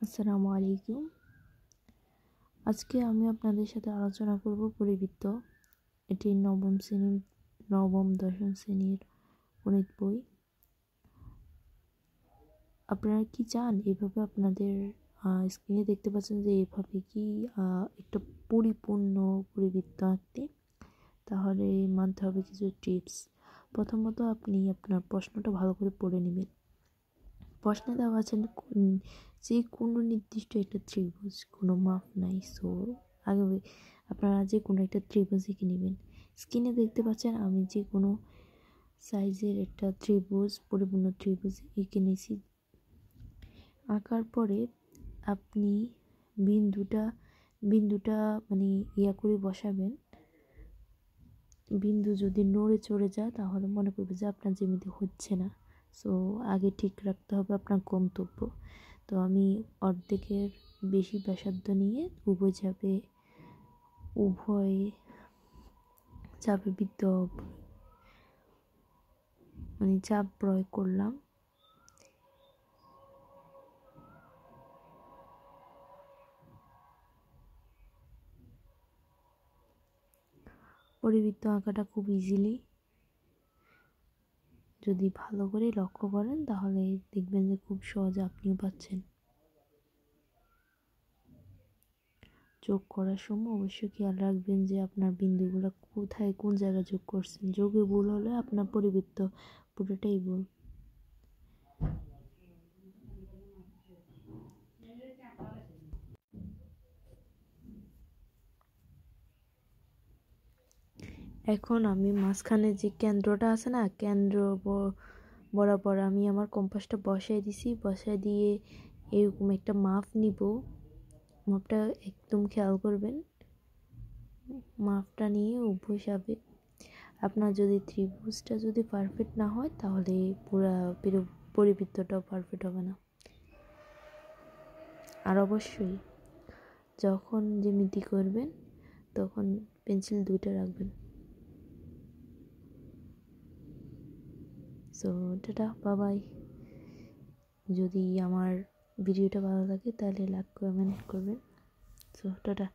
আসসালামু আলাইকুম। আজকে আমি আপনাদের সাথে আলোচনা করব পরিবৃত্ত। এটি নবম দশম শ্রেণীর গণিত বই। আপনারা কি চান এভাবে আপনাদের স্ক্রিনে দেখতে পাচ্ছেন যে এভাবে কি একটা পরিপূর্ণ পরিবৃত্ত আঁকতে? তাহলে মানতে হবে কিছু টিপস। প্রথমত আপনি আপনার প্রশ্নটা ভালো করে পড়ে নেবেন। প্রশ্নে দেওয়া আছে যে কোনো নির্দিষ্ট একটা ত্রিভুজ, কোনো মাপ নাই। সো আগে আপনারা যে কোনো একটা ত্রিভুজ এঁকে নেবেন। স্ক্রিনে দেখতে পাচ্ছেন আমি যে কোনো সাইজের একটা ত্রিভুজ, পরিপূর্ণ ত্রিভুজ এঁকে নিয়েছি। আঁকার পরে আপনি বিন্দুটা মানে করে বসাবেন। বিন্দু যদি নড়ে চড়ে যায় তাহলে মনে করবে যে আপনার জ্যামিতি হচ্ছে না। সো আগে ঠিক রাখতে হবে আপনার গন্তব্য। তো আমি অর্ধেকের বেশি ব্যাসার্ধ নিয়ে উভয় চাপে চাপ প্রয়োগ করলাম। পরিবৃত্ত আঁকাটা খুব ইজিলি যদি ভালো করে লক্ষ্য করেন তাহলে দেখবেন যে খুব সহজে আপনিও পাচ্ছেন। যোগ করার সময় অবশ্যই খেয়াল রাখবেন যে আপনার বিন্দুগুলো কোথায় কোন জায়গায় যোগ করছেন। যোগে ভুল হলে আপনার পরিবৃত্ত পুরোটাই ভুল। এখন আমি মাঝখানে যে কেন্দ্রটা আছে না, কেন্দ্র বরাবর আমি আমার কম্পাসটা বসাই দিয়ে এরকম একটা মাপ নিব। মাপটা একদম খেয়াল করবেন। মাপটা নিয়ে উভয় চাপে আপনার যদি ত্রিভুজটা যদি পারফেক্ট না হয় তাহলে পুরা পরিবৃত্তটাও পারফেক্ট হবে না। আর অবশ্যই যখন জ্যামিতি করবেন তখন পেন্সিল দুইটা রাখবেন। So tata, bye. যদি আমার ভিডিওটা ভালো লাগে তাহলে লাইক কমেন্ট করবেন। So tata.